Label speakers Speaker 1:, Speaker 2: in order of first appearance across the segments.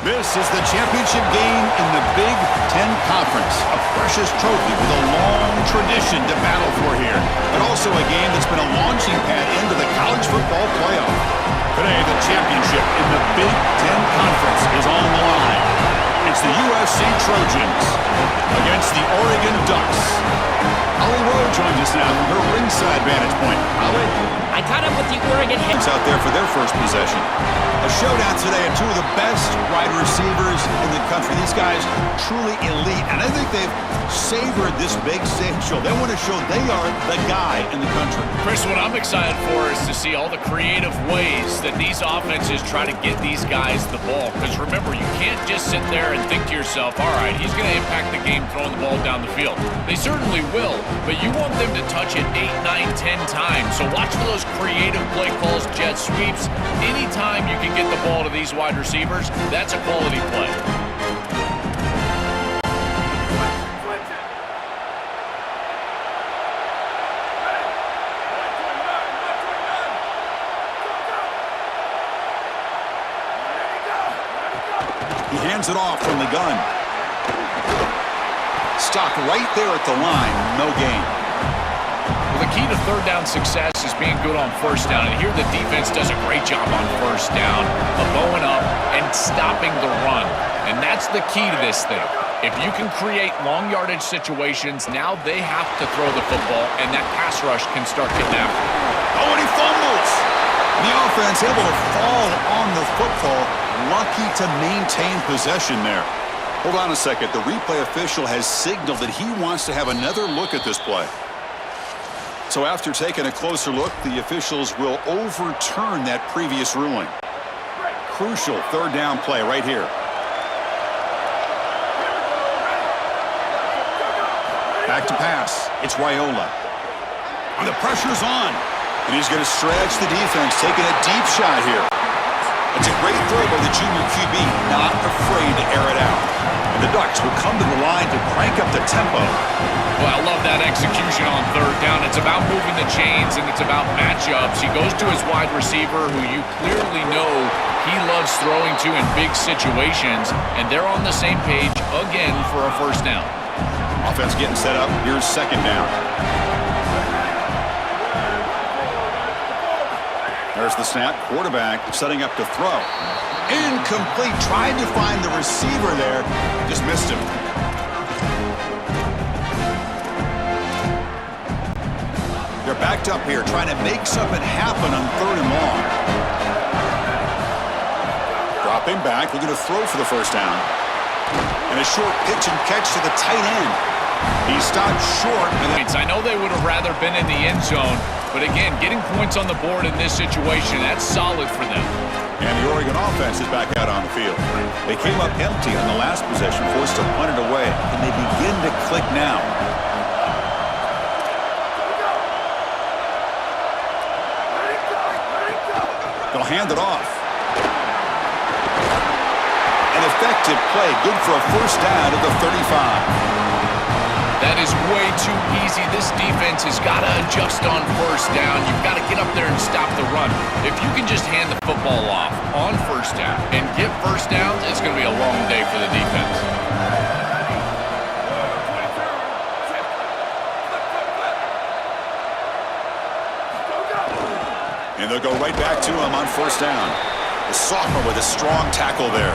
Speaker 1: This is the championship game in the Big Ten Conference. A precious trophy with a long tradition to battle for here. But also a game that's been a launching pad into the college football playoff. Today, the championship in the Big Ten Conference is on the line. It's the USC Trojans against the Oregon Ducks. Holly Rowe joins us now from her ringside vantage point. Holly?
Speaker 2: I caught up with the Oregon
Speaker 1: Heads out there for their first possession. A showdown today of two of the best wide receivers in the country. These guys truly elite, and I think they've savored this big stage show. They want to show they are the guy in the country.
Speaker 3: Chris, what I'm excited for is to see all the creative ways that these offenses try to get these guys the ball. Because remember, you can't just sit there and think to yourself, all right, he's going to impact the game throwing the ball down the field. They certainly will, but you want them to touch it 8, 9, 10 times. So watch for those creative play calls, jet sweeps. Anytime you can get the ball to these wide receivers, that's a quality play.
Speaker 1: He hands it off from the gun. Stopped right there at the line. No gain.
Speaker 3: Well, the key to third down success is being good on first down. And here the defense does a great job on first down of bowing up and stopping the run. And that's the key to this thing. If you can create long yardage situations, now they have to throw the football, and that pass rush can start getting after it.
Speaker 1: Oh, and he fumbles. The offense able to fall on the football. Lucky to maintain possession there. Hold on a second. The replay official has signaled that he wants to have another look at this play. So after taking a closer look, the officials will overturn that previous ruling. Crucial third down play right here. Back to pass. It's Raiola. And the pressure's on. And he's going to stretch the defense, taking a deep shot here. It's a great throw by the junior QB, not afraid to air it out. And the Ducks will come to the line to crank up the tempo.
Speaker 3: Well, I love that execution on third down. It's about moving the chains, and it's about matchups. He goes to his wide receiver, who you clearly know he loves throwing to in big situations, and they're on the same page again for a first down.
Speaker 1: Offense getting set up. Here's second down. There's the snap. Quarterback setting up to throw. Incomplete. Tried to find the receiver there. Just missed him. They're backed up here, trying to make something happen on third and long. Dropping back, looking to throw for the first down. And a short pitch and catch to the tight end. He stopped short.
Speaker 3: I know they would have rather been in the end zone, but again, getting points on the board in this situation, that's solid for them.
Speaker 1: And the Oregon offense is back out on the field. They came up empty on the last possession, forced to punt it away. And they begin to click now. They'll hand it off. An effective play, good for a first down at the 35.
Speaker 3: That is way too easy. This defense has got to adjust on first down. You've got to get up there and stop the run. If you can just hand the football off on first down and get first downs, it's going to be a long day for the defense.
Speaker 1: And they'll go right back to him on first down. The sophomore with a strong tackle there.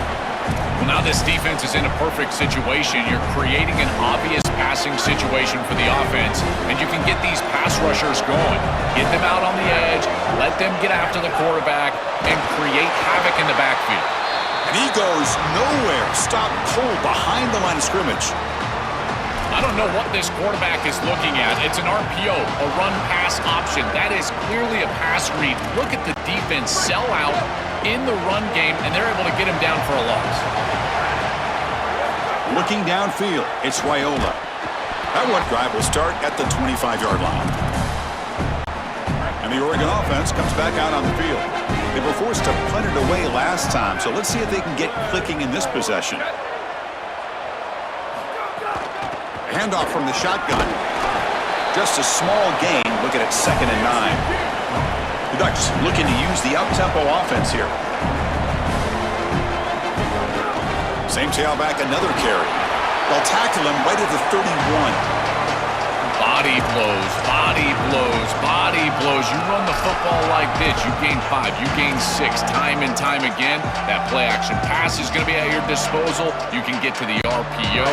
Speaker 3: Well, now this defense is in a perfect situation. You're creating an obvious passing situation for the offense, and you can get these pass rushers going. Get them out on the edge, let them get after the quarterback, and create havoc in the backfield.
Speaker 1: And he goes nowhere. Stop cold behind the line of scrimmage.
Speaker 3: I don't know what this quarterback is looking at. It's an RPO, a run-pass option. That is clearly a pass read. Look at the defense sell out in the run game, and they're able to get him down for a loss.
Speaker 1: Looking downfield, it's Raiola. That one drive will start at the 25-yard line. And the Oregon offense comes back out on the field. They were forced to punt it away last time, so let's see if they can get clicking in this possession. Handoff from the shotgun. Just a small gain. Looking at 2nd and 9. The Ducks looking to use the up-tempo offense here. Same tailback, another carry. They'll tackle him right at the 31.
Speaker 3: Body blows, body blows, body blows. You run the football like this, you gain 5, you gain 6, time and time again. That play-action pass is going to be at your disposal. You can get to the RPO.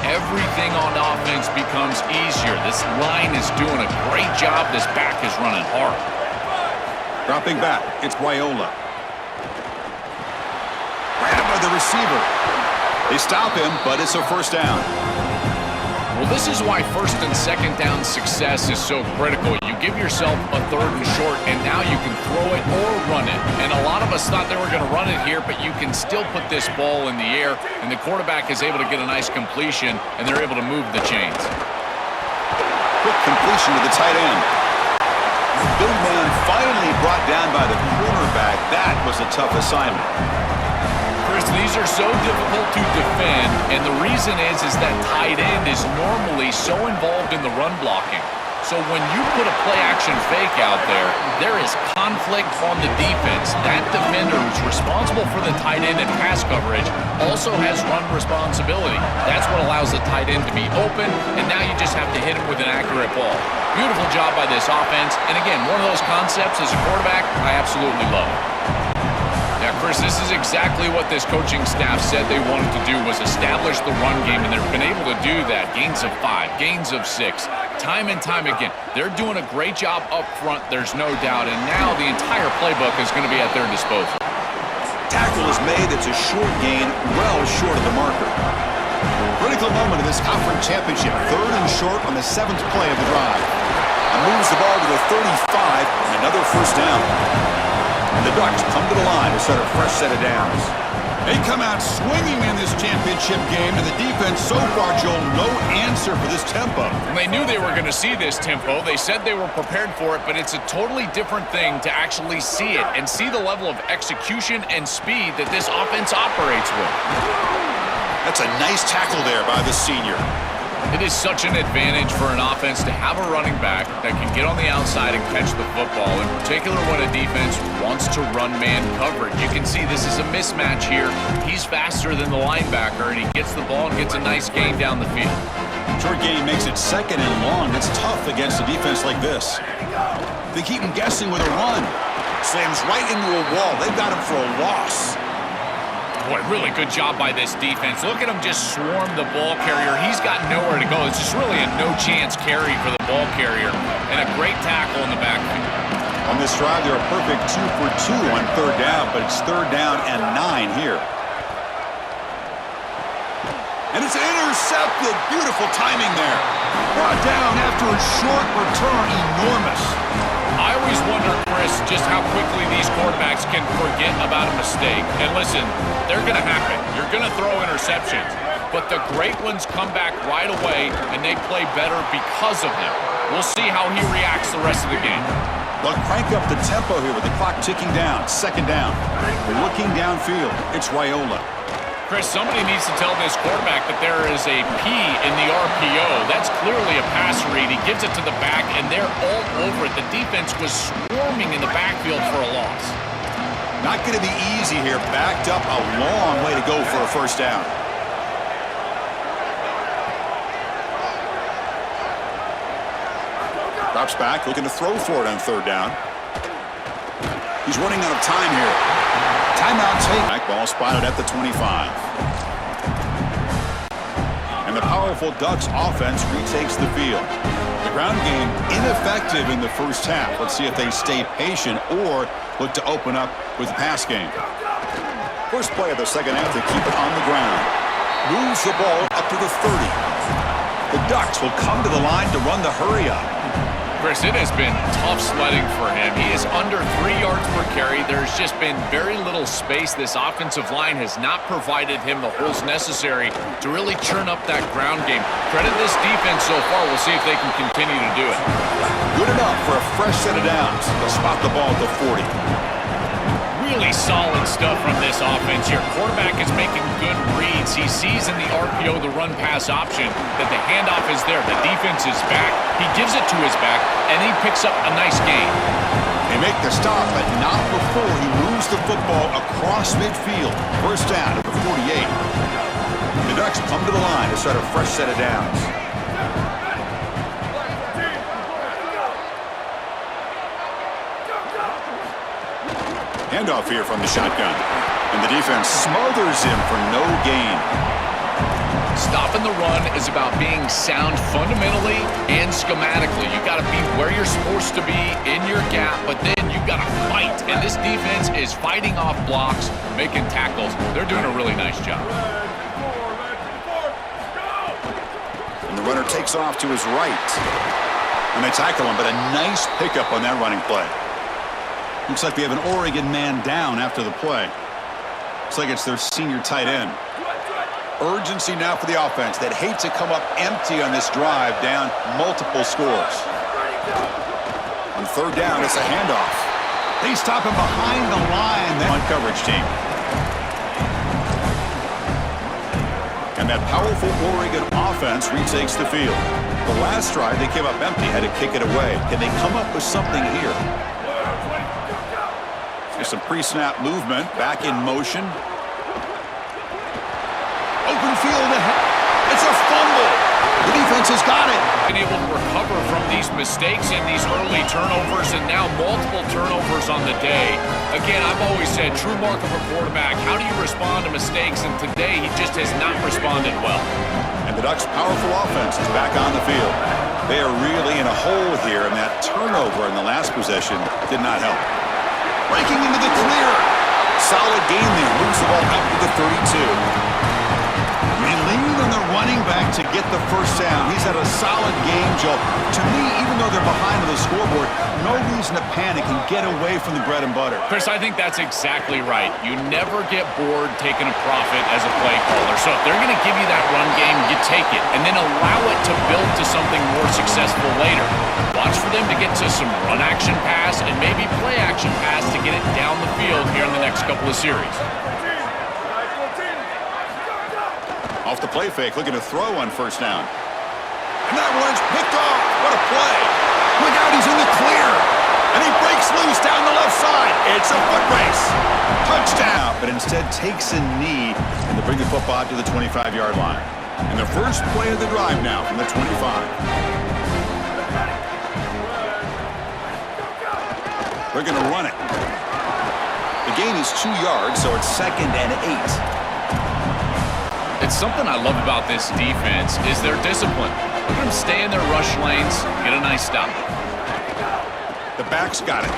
Speaker 3: Everything on offense becomes easier. This line is doing a great job. This back is running hard.
Speaker 1: Dropping back, it's Wyola. Grabbed by the receiver. They stop him, but it's a first down.
Speaker 3: Well, this is why first and second down success is so critical. You give yourself a third and short, and now you can throw it or run it. And a lot of us thought they were going to run it here, but you can still put this ball in the air, and the quarterback is able to get a nice completion, and they're able to move the chains.
Speaker 1: Quick completion to the tight end. Big man finally brought down by the cornerback. That was a tough assignment.
Speaker 3: Chris, these are so difficult to defend, and the reason is that tight end is normally so involved in the run blocking. So when you put a play-action fake out there, there is conflict on the defense. That defender who's responsible for the tight end and pass coverage also has run responsibility. That's what allows the tight end to be open, and now you just have to hit him with an accurate ball. Beautiful job by this offense, and again, one of those concepts as a quarterback I absolutely love. Now, Chris, this is exactly what this coaching staff said they wanted to do, was establish the run game, and they've been able to do that. Gains of 5, gains of 6, time and time again. They're doing a great job up front, there's no doubt, and now the entire playbook is going to be at their disposal.
Speaker 1: Tackle is made. It's a short gain, well short of the marker. Critical moment in this conference championship. Third and short on the 7th play of the drive. And moves the ball to the 35, and another first down. And the Ducks come to the line to start a fresh set of downs. They come out swinging in this championship game, and the defense so far, Joel, no answer for this tempo.
Speaker 3: They knew they were going to see this tempo. They said they were prepared for it, but it's a totally different thing to actually see it and see the level of execution and speed that this offense operates with.
Speaker 1: That's a nice tackle there by the senior.
Speaker 3: It is such an advantage for an offense to have a running back that can get on the outside and catch the football, in particular when a defense wants to run man coverage. You can see this is a mismatch here. He's faster than the linebacker, and he gets the ball and gets a nice gain down the field.
Speaker 1: Short gain makes it second and long. It's tough against a defense like this. They keep him guessing with a run. Slams right into a wall. They've got him for a loss.
Speaker 3: Boy, really good job by this defense. Look at him just swarm the ball carrier. He's got nowhere to go. It's just really a no-chance carry for the ball carrier, and a great tackle in the backfield.
Speaker 1: On this drive, they're a perfect 2 for 2 on third down, but it's third down and 9 here. And it's intercepted. Beautiful timing there. Brought down after a short return. Enormous.
Speaker 3: I always wonder, Chris, just how quickly these quarterbacks can forget about a mistake. And listen, they're going to happen. You're going to throw interceptions. But the great ones come back right away, and they play better because of them. We'll see how he reacts the rest of the game.
Speaker 1: They'll crank up the tempo here with the clock ticking down. Second down. Looking downfield. It's Wyola.
Speaker 3: Chris, somebody needs to tell this quarterback that there is a P in the RPO. That's clearly a pass read. He gives it to the back, and they're all over it. The defense was swarming in the backfield for a loss.
Speaker 1: Not going to be easy here. Backed up a long way to go for a first down. Drops back, looking to throw for it on third down. He's running out of time here. Timeout take. Back ball spotted at the 25. And the powerful Ducks offense retakes the field. The ground game ineffective in the first half. Let's see if they stay patient or look to open up with the pass game. First play of the second half, they keep it on the ground. Moves the ball up to the 30. The Ducks will come to the line to run the hurry up.
Speaker 3: Chris, it has been tough sledding for him. He is under 3 yards per carry. There's just been very little space. This offensive line has not provided him the holes necessary to really churn up that ground game. Credit this defense so far. We'll see if they can continue to do it.
Speaker 1: Good enough for a fresh set of downs. They'll spot the ball at the 40.
Speaker 3: Really solid stuff from this offense here. Quarterback is making good reads. He sees in the RPO the run-pass option that the handoff is there. The defense is back. He gives it to his back, and he picks up a nice gain.
Speaker 1: They make the stop, but not before he moves the football across midfield. First down at the 48. The Ducks come to the line to start a fresh set of downs. Handoff here from the shotgun. And the defense smothers him for no gain.
Speaker 3: Stopping the run is about being sound fundamentally and schematically. You got to be where you're supposed to be in your gap, but then you got to fight. And this defense is fighting off blocks, making tackles. They're doing a really nice job.
Speaker 1: And the runner takes off to his right. And they tackle him, but a nice pickup on that running play. Looks like we have an Oregon man down after the play. Looks like it's their senior tight end. Urgency now for the offense that hate to come up empty on this drive, down multiple scores. On third down, it's a handoff. They stop him behind the line. On coverage team. And that powerful Oregon offense retakes the field. The last drive, they came up empty, had to kick it away. Can they come up with something here? There's some pre-snap movement, back in motion. Open field ahead. It's a fumble. The defense has got it.
Speaker 3: Been able to recover from these mistakes and these early turnovers, and now multiple turnovers on the day. Again, I've always said, true mark of a quarterback, how do you respond to mistakes? And today, he just has not responded well.
Speaker 1: And the Ducks' powerful offense is back on the field. They are really in a hole here, and that turnover in the last possession did not help. Breaking into the clear. Solid gain there. Moves the ball up to the 32. They lean on the running back to get the first down. He's had a solid game, Joe. To me, even though they're behind on the scoreboard, no reason to panic and get away from the bread and butter.
Speaker 3: Chris, I think that's exactly right. You never get bored taking a profit as a play caller. So if they're going to give you that run game, you take it, and then allow it to build to something more successful later. Watch for them to get to some run action pass and maybe play action pass to get it down the field here in the next couple of series.
Speaker 1: Off the play fake, looking to throw on first down. And that one's picked off. What a play. Look out, he's in the clear. And he breaks loose down the left side. It's a foot race. Touchdown. But instead takes a knee and to bring the football out to the 25-yard line. And the first play of the drive now from the 25. They're going to run it. The gain is 2 yards, so it's 2nd and 8.
Speaker 3: It's something I love about this defense is their discipline. Look at them stay in their rush lanes, get a nice stop.
Speaker 1: The back's got it.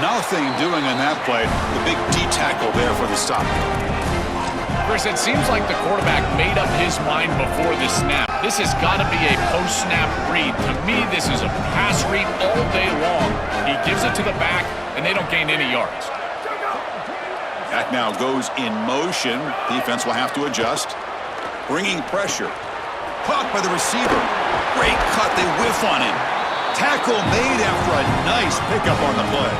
Speaker 1: Nothing doing on that play. The big D tackle there for the stop.
Speaker 3: Chris, it seems like the quarterback made up his mind before the snap. This has got to be a post-snap read. To me, this is a pass read all day long. He gives it to the back, and they don't gain any yards.
Speaker 1: Back now goes in motion. Defense will have to adjust. Bringing pressure. Caught by the receiver. Great cut. They whiff on him. Tackle made after a nice pickup on the play.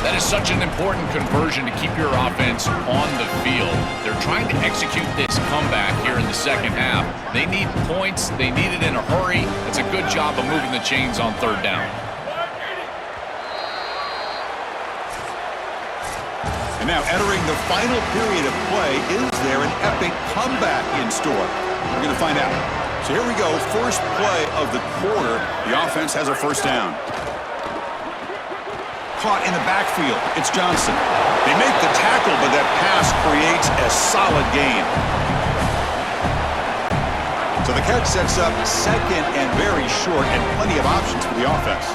Speaker 3: That is such an important conversion to keep your offense on the field. They're trying to execute this comeback here in the second half. They need points. They need it in a hurry. It's a good job of moving the chains on third down.
Speaker 1: And now entering the final period of play, is there an epic comeback in store? We're going to find out. So here we go, first play of the quarter. The offense has a first down. Caught in the backfield, it's Johnson. They make the tackle, but that pass creates a solid gain. So the catch sets up 2nd and very short, and plenty of options for the offense.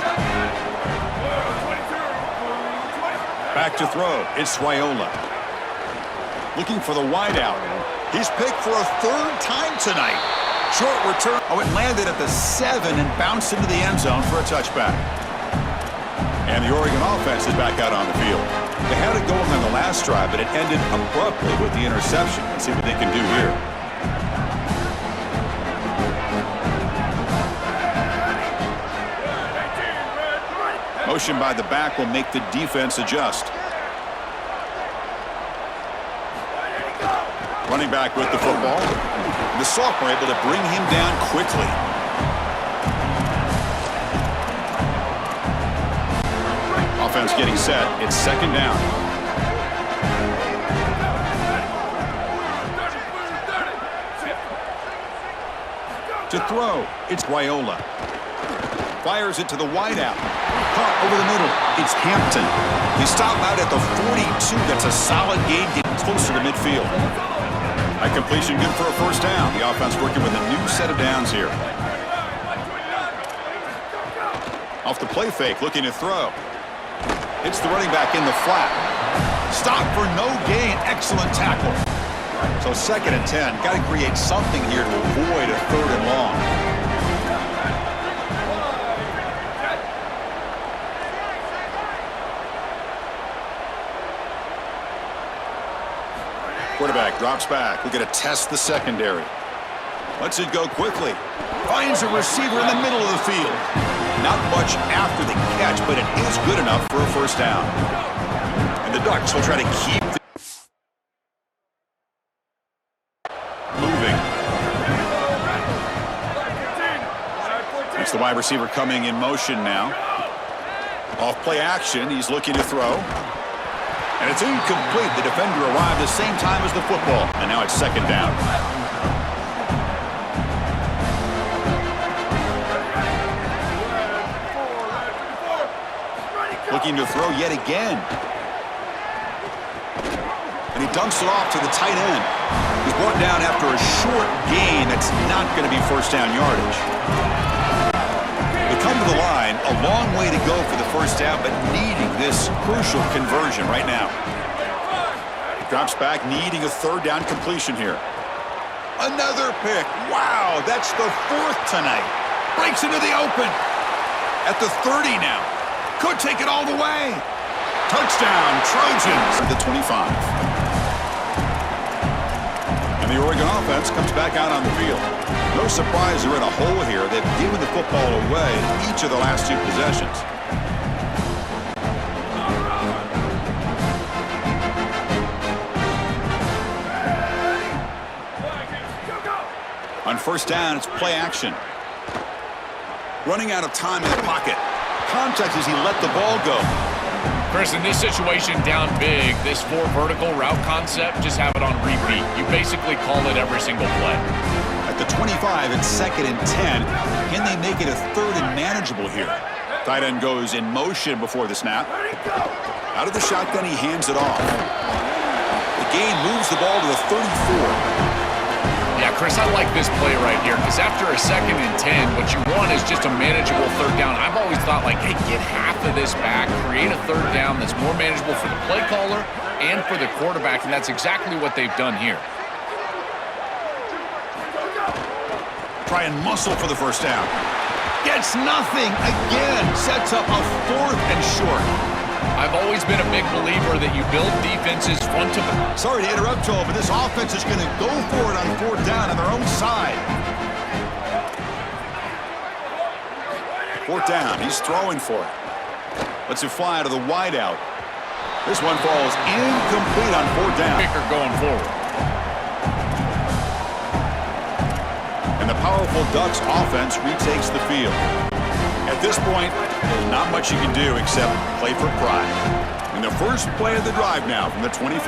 Speaker 1: Back to throw. It's Raiola. Looking for the wideout. He's picked for a 3rd time tonight. Short return. Oh, it landed at the 7 and bounced into the end zone for a touchback. And the Oregon offense is back out on the field. They had it going on the last drive, but it ended abruptly with the interception. Let's see what they can do here. Motion by the back will make the defense adjust. Running back with the football. The sophomore able to bring him down quickly. offense getting set. It's second down. To throw, it's Raiola. Fires it to the wideout. Caught over the middle. It's Hampton. He stopped out at the 42. That's a solid gain, getting closer to midfield. A completion good for a first down. The offense working with a new set of downs here. Off the play fake, looking to throw. It's the running back in the flat. Stop for no gain. Excellent tackle. So second and 10. Got to create something here to avoid a third and long. Quarterback drops back. We're going to test the secondary. Lets it go quickly. Finds a receiver in the middle of the field. Not much after the catch, but it is good enough for a first down. And the Ducks will try to keep moving. It's the wide receiver coming in motion now. Off play action. He's looking to throw. And it's incomplete. The defender arrived the same time as the football. And now it's second down. Looking to throw yet again. And he dumps it off to the tight end. He's brought down after a short gain that's not going to be first down yardage. They come to the line, a long way to go for the first down, but needing this crucial conversion right now. Drops back, needing a third down completion here. Another pick. Wow, that's the fourth tonight. Breaks into the open. At the 30 now. Could take it all the way. Touchdown, Trojans. At the 25. And the Oregon offense comes back out on the field. No surprise they're in a hole here. They've given the football away in each of the last two possessions. On first down, it's play action. Running out of time in the pocket. Contact as he let the ball go.
Speaker 3: Chris, in this situation down big, this 4 vertical route concept, just have it on repeat. You basically call it every single play.
Speaker 1: At the 25, it's second and 10. Can they make it a third and manageable here? Tight end goes in motion before the snap. Out of the shotgun, he hands it off. The gain moves the ball to the 34.
Speaker 3: Yeah, Chris, I like this play right here because after a second and 10, what you want is just a manageable third down. I've always thought, like, hey, get half of this back, create a third down that's more manageable for the play caller and for the quarterback, and that's exactly what they've done here.
Speaker 1: Try and muscle for the first down. Gets nothing again. Sets up a fourth and short.
Speaker 3: I've always been a big believer that you build defenses front to back.
Speaker 1: Sorry to interrupt, Joel, but this offense is going to go for it on fourth down on their own side. Fourth down. He's throwing for it. Lets it fly to the wideout. This one falls incomplete on fourth down.
Speaker 3: Kicker going forward.
Speaker 1: And the powerful Ducks offense retakes the field. At this point, there's not much you can do except play for pride. In the first play of the drive now from the 25.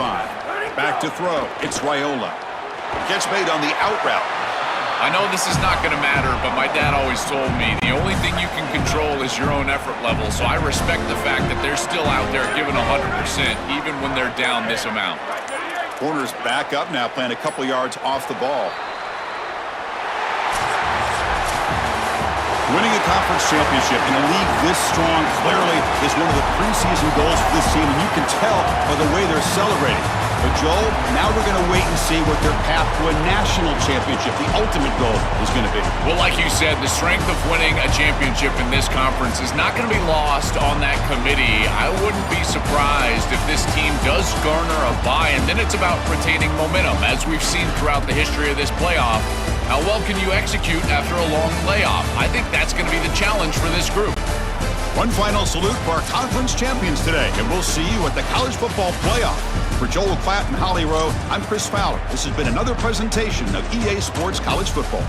Speaker 1: Back to throw. It's Raiola. Catch made on the out route.
Speaker 3: I know this is not going to matter, but my dad always told me the only thing you can control is your own effort level, so I respect the fact that they're still out there giving 100% even when they're down this amount.
Speaker 1: Corners back up now, playing a couple yards off the ball. Winning a conference championship in a league this strong clearly is one of the preseason goals for this team, and you can tell by the way they're celebrating. But, Joel, now we're going to wait and see what their path to a national championship, the ultimate goal, is going to be.
Speaker 3: Well, like you said, the strength of winning a championship in this conference is not going to be lost on that committee. I wouldn't be surprised if this team does garner a bye, and then it's about retaining momentum, as we've seen throughout the history of this playoff. How well can you execute after a long layoff? I think that's going to be the challenge for this group.
Speaker 1: One final salute for our conference champions today, and we'll see you at the College Football Playoff. For Joel Klatt and Holly Rowe, I'm Chris Fowler. This has been another presentation of EA Sports College Football.